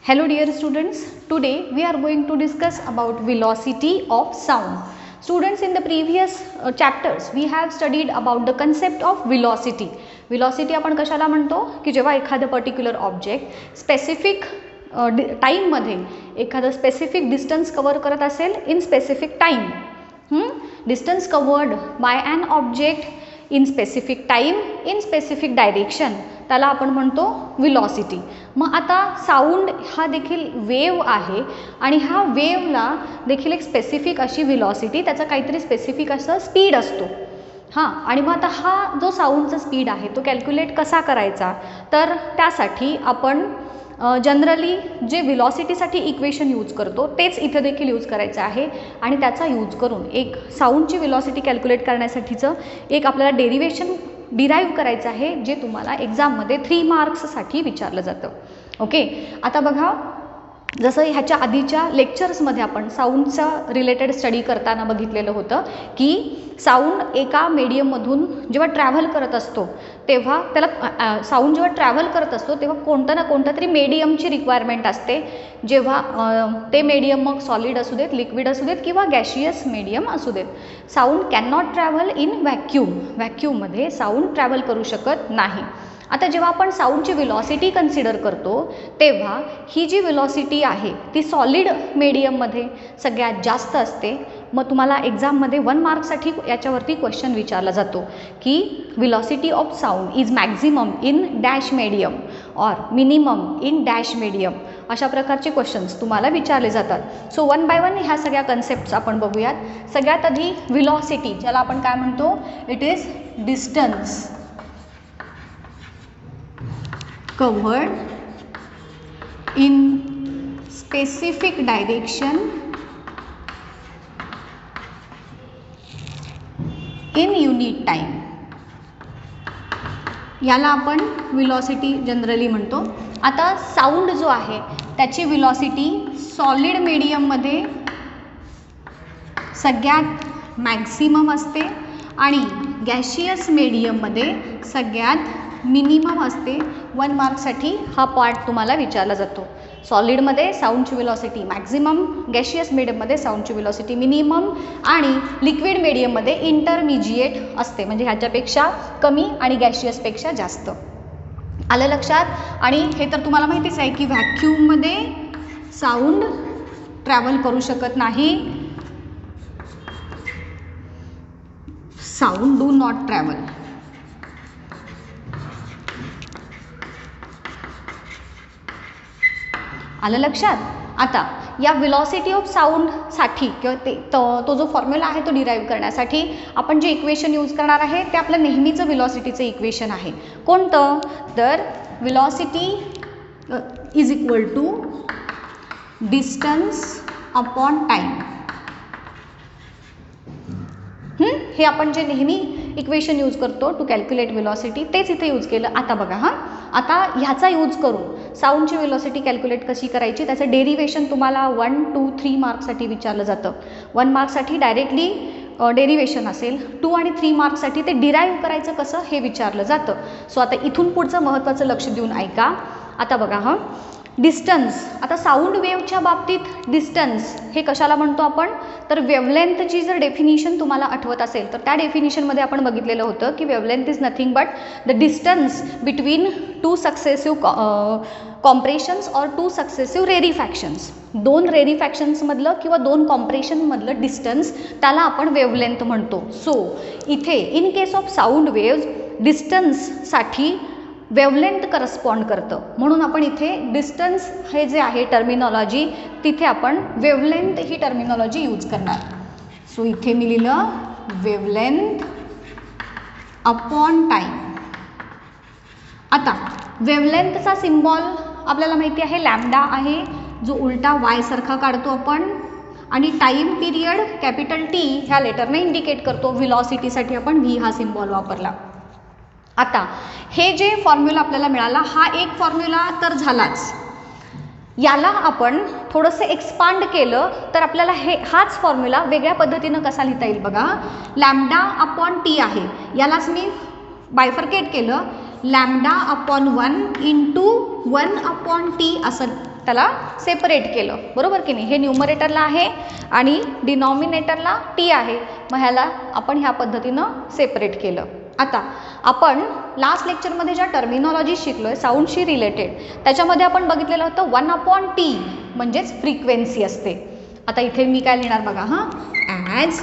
Hello dear students, today we are going to discuss about velocity of sound. Students, in the previous chapters we have studied about the concept of velocity. Velocity आपण कशाला म्हणतो की जेव्हा एखादं particular object specific टाईममध्ये एखादं specific distance cover करत असेल in specific time, distance covered by an object in specific time in specific direction, त्याला आपण म्हणतो व्हेलॉसिटी. मग आता साऊंड हा देखील वेव आहे आणि ह्या वेवला देखील एक स्पेसिफिक अशी व्हेलॉसिटी, त्याचा काहीतरी स्पेसिफिक असं स्पीड असतो. हां, आणि मग आता हा जो साऊंडचा स्पीड आहे तो कॅल्क्युलेट कसा करायचा, तर त्यासाठी आपण जनरली जे व्हेलॉसिटीसाठी इक्वेशन यूज करतो तेच इथे देखील यूज करायचं आहे आणि त्याचा यूज करून एक साऊंडची व्हेलॉसिटी कॅल्क्युलेट करण्यासाठीचं एक आपल्याला डेरिवेशन डिराईव्ह करायचं आहे, जे तुम्हाला एक्झाममध्ये 3 मार्क्ससाठी विचारलं जातं. ओके, आता बघा, जसं ह्याच्या आधीच्या लेक्चर्समध्ये आपण साऊंडचा रिलेटेड स्टडी करताना बघितलेलं होतं की साऊंड एका मीडियममधून जेव्हा ट्रॅव्हल करत असतो तेव्हा त्याला साऊंड जेव्हा ट्रॅव्हल करत असतो तेव्हा कोणतं ना कोणतं तरी मीडियमची रिक्वायरमेंट असते. जेव्हा ते मीडियम मग सॉलिड असू देत, लिक्विड असू देत किंवा गॅशियस मीडियम असू देत. Sound can not travel in व्हॅक्यूममध्ये साऊंड ट्रॅव्हल करू शकत नाही. आता जेव्हा आपण साऊंडची व्हेलॉसिटी कन्सिडर करतो तेव्हा ही जी व्हेलॉसिटी आहे ती सॉलिड मीडियममध्ये सगळ्यात जास्त असते. मग तुम्हाला एक्झाममध्ये 1 मार्कसाठी याच्यावरती क्वेश्चन विचारला जातो की velocity of sound is maximum in dash medium or minimum in dash medium, अशा प्रकारचे क्वेश्चन्स तुम्हाला विचारले जातात. सो 1 बाय 1 ह्या सगळ्या कन्सेप्ट्स आपण बघूयात. सगळ्यात आधी व्हेलॉसिटी, ज्याला आपण काय म्हणतो, it is distance covered in specific direction in unit time, याला आपण व्हेलॉसिटी जनरली म्हणतो. आता साऊंड जो आहे त्याची व्हेलॉसिटी सॉलिड मीडियममध्ये सगळ्यात मॅक्सिमम असते आणि गॅशियस मीडियममध्ये सगळ्यात मिनिमम असते. 1 मार्कसाठी हा पार्ट तुम्हाला विचारला जातो. सॉलिडमध्ये साऊंडची व्हेलॉसिटी मॅक्झिमम, गॅशियस मीडियममध्ये साऊंडची व्हेलॉसिटी मिनिमम आणि लिक्विड मीडियममध्ये इंटरमिजिएट असते, म्हणजे ह्याच्यापेक्षा कमी आणि गॅशियसपेक्षा जास्त. आलं लक्षात? आणि हे तर तुम्हाला माहितीच आहे की व्हॅक्यूममध्ये साऊंड ट्रॅव्हल करू शकत नाही. Sound do not travel. आलं लक्षात? आता या व्हेलॉसिटी ऑफ साऊंडसाठी किंवा तो जो फॉर्म्युला आहे तो डिराईव्ह करण्यासाठी आपण जे इक्वेशन यूज करणार आहे ते आपलं नेहमीचं व्हेलॉसिटीचं इक्वेशन आहे. कोणतं? तर velocity is equal to distance upon time. हे आपण जे नेहमी इक्वेशन यूज करतो टू कॅल्क्युलेट व्हेलॉसिटी तेच इथे यूज केलं. आता बघा, आता ह्याचा यूज करून साऊंडची व्हेलॉसिटी कॅल्क्युलेट कशी करायची, त्याचं डेरिवेशन तुम्हाला 1, 2, 3 मार्क्ससाठी विचारलं जातं. 1 मार्क्ससाठी डायरेक्टली डेरिवेशन असेल, 2 आणि 3 मार्क्ससाठी ते डिराईव्ह करायचं कसं हे विचारलं जातं. सो आता इथून पुढचं महत्त्वाचं लक्ष देऊन ऐका. आता बघा, डिस्टन्स. आता साऊंड वेवच्या बाबतीत डिस्टन्स हे कशाला म्हणतो आपण, तर वेवलेंथची जर डेफिनिशन तुम्हाला आठवत असेल तर त्या डेफिनिशनमध्ये आपण बघितलेलं होतं की wavelength is nothing but the distance between 2 successive compressions और 2 सक्सेसिव्ह रेरिफॅक्शन्स. 2 रेरिफॅक्शन्समधलं किंवा 2 कॉम्प्रेशनमधलं डिस्टन्स त्याला आपण वेवलेंथ म्हणतो. सो इथे in case of sound waves डिस्टन्ससाठी वेवलेंथ करस्पॉन्ड करतं, म्हणून आपण इथे डिस्टन्स हे जे आहे टर्मिनॉलॉजी तिथे आपण वेवलेंथ ही टर्मिनॉलॉजी यूज करणार. सो इथे मी लिहिलं वेवलेंथ अपॉन टाईम. आता वेवलेंथचा सिम्बॉल आपल्याला माहिती आहे लॅम्डा आहे, जो उलटा वाय सारखा काढतो आपण, आणि टाईम पिरियड कॅपिटल टी ह्या लेटरने इंडिकेट करतो. व्हेलॉसिटीसाठी आपण व्ही हा सिम्बॉल वापरला. आता हे जे फॉर्म्युला आपल्याला मिळाला हा एक फॉर्म्युला तर झालाच. याला आपण थोडंसं एक्सपांड केलं तर आपल्याला हाच फॉर्म्युला वेगळ्या पद्धतीनं कसा लिहिता येईल बघा. लॅम्डा अपॉन टी आहे, यालाच मी बायफर्केट केलं. Lambda upon 1 into 1 upon T असं त्याला सेपरेट केलं, बरोबर की नाही. हे न्यूमरेटरला आहे आणि डिनॉमिनेटरला टी आहे, मग ह्याला आपण ह्या पद्धतीनं सेपरेट केलं. आता आपण लास्ट लेक्चरमध्ये ज्या टर्मिनॉलॉजी शिकलो आहे साऊंडशी रिलेटेड, त्याच्यामध्ये आपण बघितलेलं होतं 1/T म्हणजेच फ्रिक्वेन्सी असते. आता इथे मी काय लिहिणार बघा, हां, as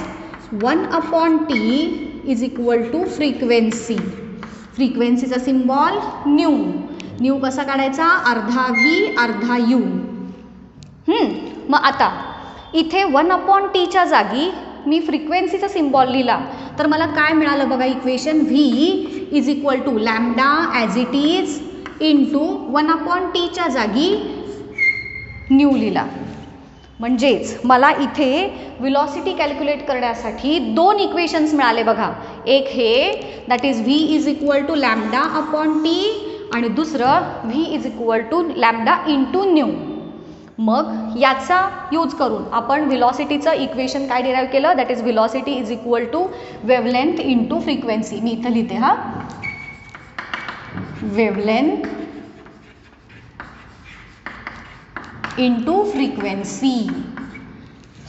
1/T is equal to frequency. फ्रिक्वेन्सीचा सिम्बॉल न्यू. न्यू कसा काढायचा, अर्धा व्ही अर्धा यू. मग आता इथे 1/Tच्या जागी मी फ्रिक्वेन्सीचा सिम्बॉल लिहिला तर मला काय मिळालं बघा equation, V is equal to lambda as it is into 1/Tच्या जागी न्यू लिहिला. म्हणजेच मला इथे व्हेलॉसिटी कॅल्क्युलेट करण्यासाठी दोन इक्वेशन्स मिळाले बघा. एक हे that is V is equal to lambda upon T आणि दुसरं V is equal to lambda into nu. मग याचा यूज करून आपण व्हेलॉसिटीचं इक्वेशन काय डिराईव्ह केलं, that is velocity is equal to wavelength into frequency. मी इथं लिहिते, हा, wavelength into frequency.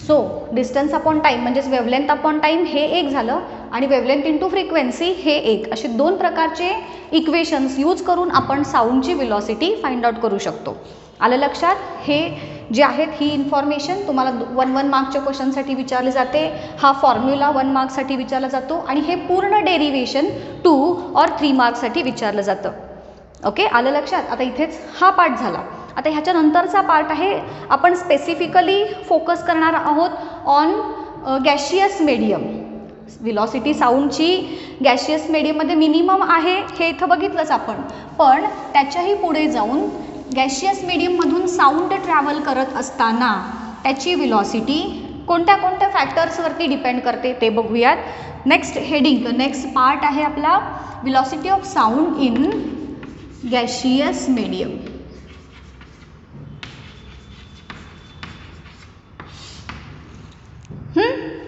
So distance upon time म्हणजेच वेव्हलेंथ अपॉन टाईम हे एक झालं आणि वेव्हलेंथ इंटू फ्रिक्वेन्सी हे एक. असे दोन प्रकारचे इक्वेशन्स यूज करून आपण साऊंडची व्हेलॉसिटी फाइंड आउट करू शकतो. आलं लक्षात. हे जे आहेत ही इन्फॉर्मेशन तुम्हाला 1 मार्कच्या क्वेश्चनसाठी विचारले जाते. हा फॉर्म्युला 1 मार्क्ससाठी विचारला जातो आणि हे पूर्ण डेरिव्हेशन 2 और 3 मार्क्ससाठी विचारलं जातं. ओके, आलं लक्षात. आता इथेच हा पार्ट झाला. आता ह्याच्यानंतरचा पार्ट आहे, आपण स्पेसिफिकली फोकस करणार आहोत ऑन गॅशियस मीडियम. व्हेलॉसिटी साऊंडची गॅशियस मीडियममध्ये मिनिमम आहे हे इथं बघितलंच आपण, पण त्याच्याही पुढे जाऊन गॅशियस मीडियममधून साऊंड ट्रॅव्हल करत असताना त्याची व्हेलॉसिटी कोणत्या कोणत्या फॅक्टर्सवरती डिपेंड करते ते बघूयात. नेक्स्ट हेडिंग, नेक्स्ट पार्ट आहे आपला velocity of sound in gaseous medium.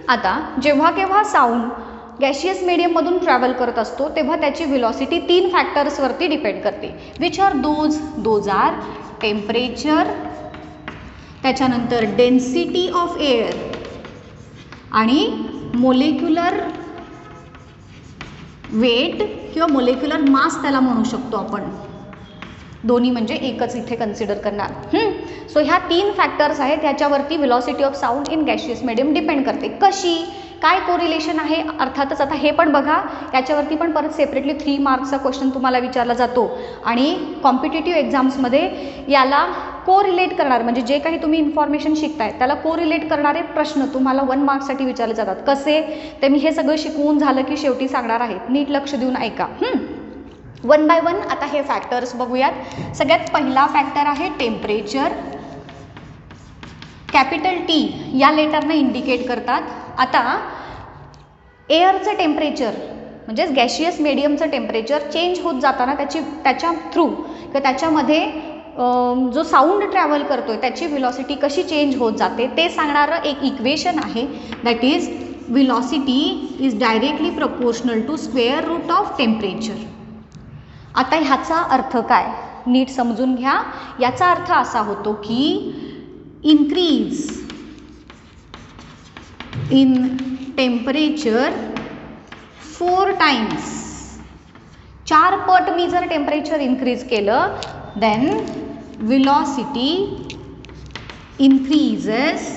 आता जेव्हा केव्हा साऊंड गॅशियस मीडियममधून ट्रॅव्हल करत असतो तेव्हा त्याची व्हेलॉसिटी 3 फॅक्टर्सवरती डिपेंड करते. Which are those are temperature, त्याच्यानंतर डेन्सिटी ऑफ एअर आणि मोलेक्युलर वेट किंवा मोलेक्युलर मास त्याला म्हणू शकतो आपण. दोन्ही म्हणजे एकच इथे कन्सिडर करणार. सो ह्या 3 फॅक्टर्स आहेत, ह्याच्यावरती velocity of sound in gaseous medium depend करते. कशी, काय कोरिलेशन आहे, अर्थातच आता हे पण बघा, याच्यावरती पण परत सेपरेटली 3 मार्क्सचा क्वेश्चन तुम्हाला विचारला जातो आणि कॉम्पिटिटिव्ह एक्झाम्समध्ये याला कोरिलेट करणार म्हणजे जे काही तुम्ही इन्फॉर्मेशन शिकताय त्याला कोरिलेट करणारे प्रश्न तुम्हाला 1 मार्क्ससाठी विचारले जातात. कसे ते मी हे सगळं शिकवून झालं की शेवटी सांगणार आहे, नीट लक्ष देऊन ऐका. 1 बाय 1 आता हे फॅक्टर्स बघूयात. सगळ्यात पहिला फॅक्टर आहे टेम्परेचर. कॅपिटल टी या लेटरने इंडिकेट करतात. आता एअरचं टेम्परेचर म्हणजेच गॅशियस मीडियमचं टेम्परेचर चेंज होत जाताना त्याच्या थ्रू किंवा त्याच्यामध्ये जो साऊंड ट्रॅव्हल करतोय त्याची व्हेलॉसिटी कशी चेंज होत जाते ते सांगणारं एक इक्वेशन आहे. That is velocity is directly proportional to square root of temperature. आता ह्याचा अर्थ काय नीट समजून घ्या. याचा अर्थ असा होतो की इन्क्रीज इन टेम्परेचर 4 टाइम्स, 4 पट मी जर टेम्परेचर इन्क्रीज केलं देन व्हेलॉसिटी इन्क्रीजेस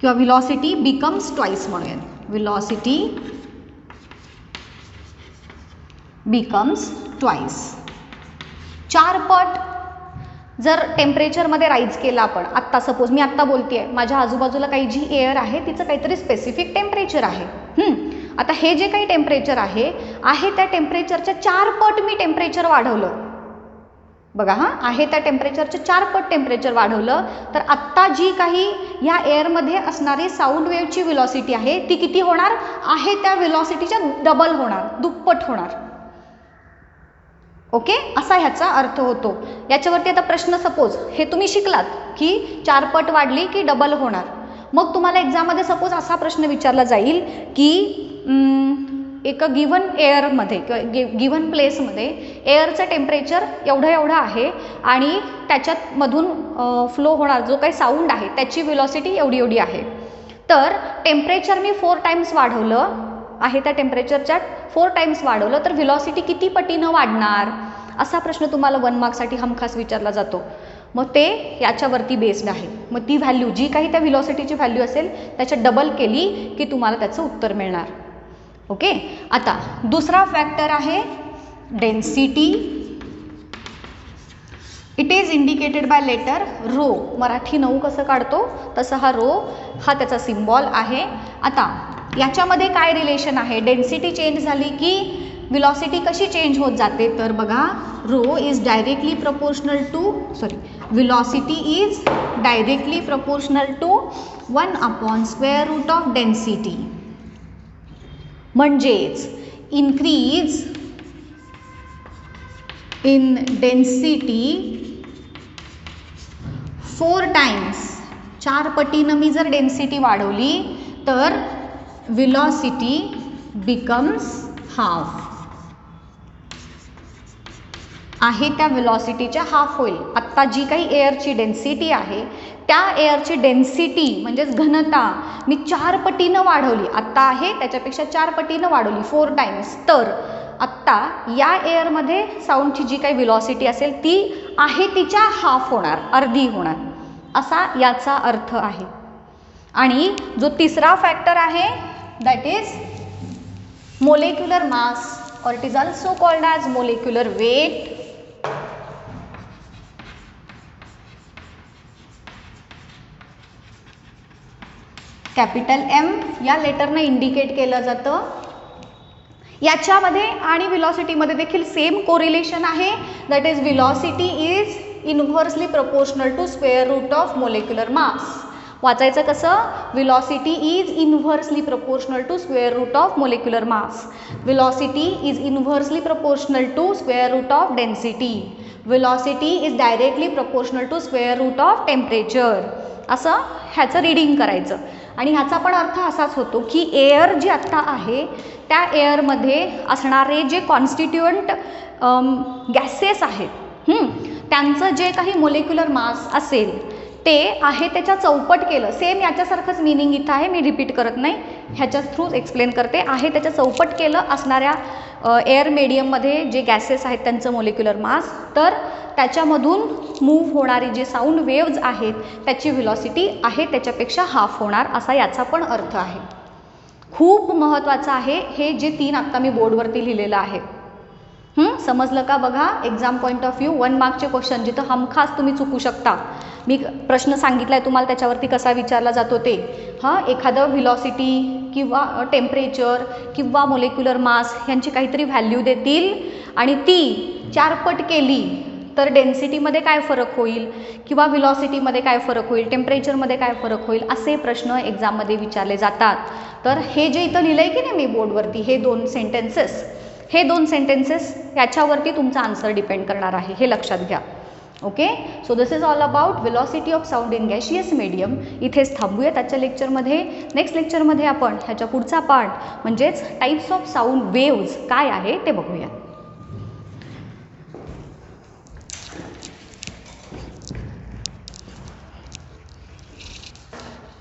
किंवा व्हेलॉसिटी बिकम्स ट्वाइस म्हणूयात. Velocity becomes twice. 4 पट जर टेम्परेचरमध्ये राईज केलं आपण, आत्ता सपोज मी आत्ता बोलते आहे, माझ्या आजूबाजूला काही जी एअर आहे तिचं काहीतरी स्पेसिफिक टेम्परेचर आहे. आता हे जे काही टेम्परेचर आहे त्या टेम्परेचरच्या 4 पट मी टेम्परेचर वाढवलं. बघा, आहे त्या टेम्परेचरच्या 4 पट टेम्परेचर वाढवलं तर आत्ता जी काही ह्या एअरमध्ये असणारी साऊंड वेव्हची व्हेलॉसिटी आहे ती किती होणार, आहे त्या व्हेलॉसिटीच्या डबल होणार, दुप्पट होणार. ओके, असा ह्याचा अर्थ होतो. याच्यावरती आता प्रश्न, सपोज हे तुम्ही शिकलात की 4 पट वाढली की डबल होणार. मग तुम्हाला एक्झाममध्ये सपोज असा प्रश्न विचारला जाईल की एका गिवन एअरमध्ये किंवा गिवन प्लेसमध्ये एअरचं टेम्परेचर एवढं आहे आणि त्याच्यामधून फ्लो होणार जो काही साऊंड आहे त्याची व्हेलॉसिटी एवढी आहे. तर टेम्परेचर मी 4 टाइम्स वाढवलं आहे, त्या टेम्परेचरच्या 4 टाइम्स वाढवलं तर व्हेलॉसिटी किती पटीनं वाढणार, असा प्रश्न तुम्हाला 1 मार्कसाठी हमखास विचारला जातो. मग ते याच्यावरती बेस्ड आहे. मग ती व्हॅल्यू जी काही त्या व्हेलॉसिटीची व्हॅल्यू असेल त्याच्या डबल केली की तुम्हाला त्याचं उत्तर मिळणार. ओके. आता दुसरा फॅक्टर आहे density. It is indicated by letter rho. Marathi 9 कसं काढतो तसं हा रो हा त्याचा सिम्बॉल आहे. आता याच्यामध्ये काय रिलेशन आहे, डेन्सिटी चेंज झाली की व्हेलॉसिटी कशी चेंज होत जाते, तर बघा rho is directly proportional to velocity is directly proportional to 1/स्क्वेअर रूट ऑफ डेन्सिटी. म्हणजेच इन्क्रीज इन डेन्सिटी 4 टाइम्स, 4 पटीनं मी जर डेन्सिटी वाढवली तर व्हेलॉसिटी बिकम्स हाफ आहे, त्या व्हेलॉसिटीच्या हाफ होईल. आत्ता जी काही एअरची डेन्सिटी आहे त्या एअरची डेन्सिटी म्हणजेच घनता मी 4 पटीनं वाढवली, आत्ता आहे त्याच्यापेक्षा 4 पटीनं वाढवली 4 टाइम्स, तर आत्ता या एअरमध्ये साऊंडची जी काही व्हेलॉसिटी असेल ती आहे तिच्या हाफ होणार, अर्धी होणार, असा याचा अर्थ आहे. आणि जो तिसरा फॅक्टर आहे that is molecular mass or it is also called as molecular weight. Capital M या लेटरनं इंडिकेट केलं जातं. याच्यामध्ये आणि व्हेलॉसिटीमध्ये देखील सेम कोरिलेशन आहे, that is velocity is inversely proportional to square root of molecular mass. वाचायचं कसं, velocity is inversely proportional to square root of molecular mass. Velocity is inversely proportional to square root of density. Velocity is directly proportional to square root of temperature. असं ह्याचं reading करायचं. आणि ह्याचा पण अर्थ असाच होतो की एअर जी आत्ता आहे त्या एअरमध्ये असणारे जे कॉन्स्टिट्युएंट गॅसेस आहेत त्यांचं जे काही मोलेक्युलर मास असेल ते आहे त्याच्या चौपट केलं. सेम याच्यासारखंच मिनिंग इथं आहे, मी रिपीट करत नाही, ह्याच्या थ्रू एक्सप्लेन करते. आहे त्याच्या चौपट केलं असणाऱ्या एअर मीडियममध्ये जे गॅसेस आहेत त्यांचं मोलेक्युलर मास, तर त्याच्यामधून मूव्ह होणारी जे साऊंड वेव्ज आहेत त्याची व्हेलॉसिटी आहे त्याच्यापेक्षा हाफ होणार, असा याचा पण अर्थ आहे. खूप महत्त्वाचं आहे हे जे 3 आत्ता मी बोर्डवरती लिहिलेलं आहे. समजलं का बघा. एक्झाम पॉईंट ऑफ व्ह्यू 1 मार्कचे क्वेश्चन जिथं हमखास तुम्ही चुकू शकता. मी प्रश्न सांगितला आहे तुम्हाला त्याच्यावरती कसा विचारला जातो ते. एखादं व्हेलॉसिटी किंवा टेम्परेचर किंवा मोलेक्युलर मास ह्यांची काहीतरी व्हॅल्यू देतील आणि ती 4 पट केली तर डेन्सिटीमध्ये काय फरक होईल किंवा व्हेलॉसिटीमध्ये काय फरक होईल, टेम्परेचरमध्ये काय फरक होईल, असे प्रश्न एक्झाममध्ये विचारले जातात. तर हे जे इथं लिहिलं आहे की नाही मी बोर्डवरती, हे 2 सेंटेन्सेस याच्यावरती तुमचा आन्सर डिपेंड करणार आहे, हे लक्षात घ्या. Okay. So this is all about velocity of sound in gaseous medium. इथेच थांबूया त्याच्या लेक्चरमध्ये. नेक्स्ट लेक्चरमध्ये आपण ह्याच्या पुढचा पार्ट म्हणजेच टाईप्स ऑफ साऊंड वेव्ज काय आहे ते बघूया.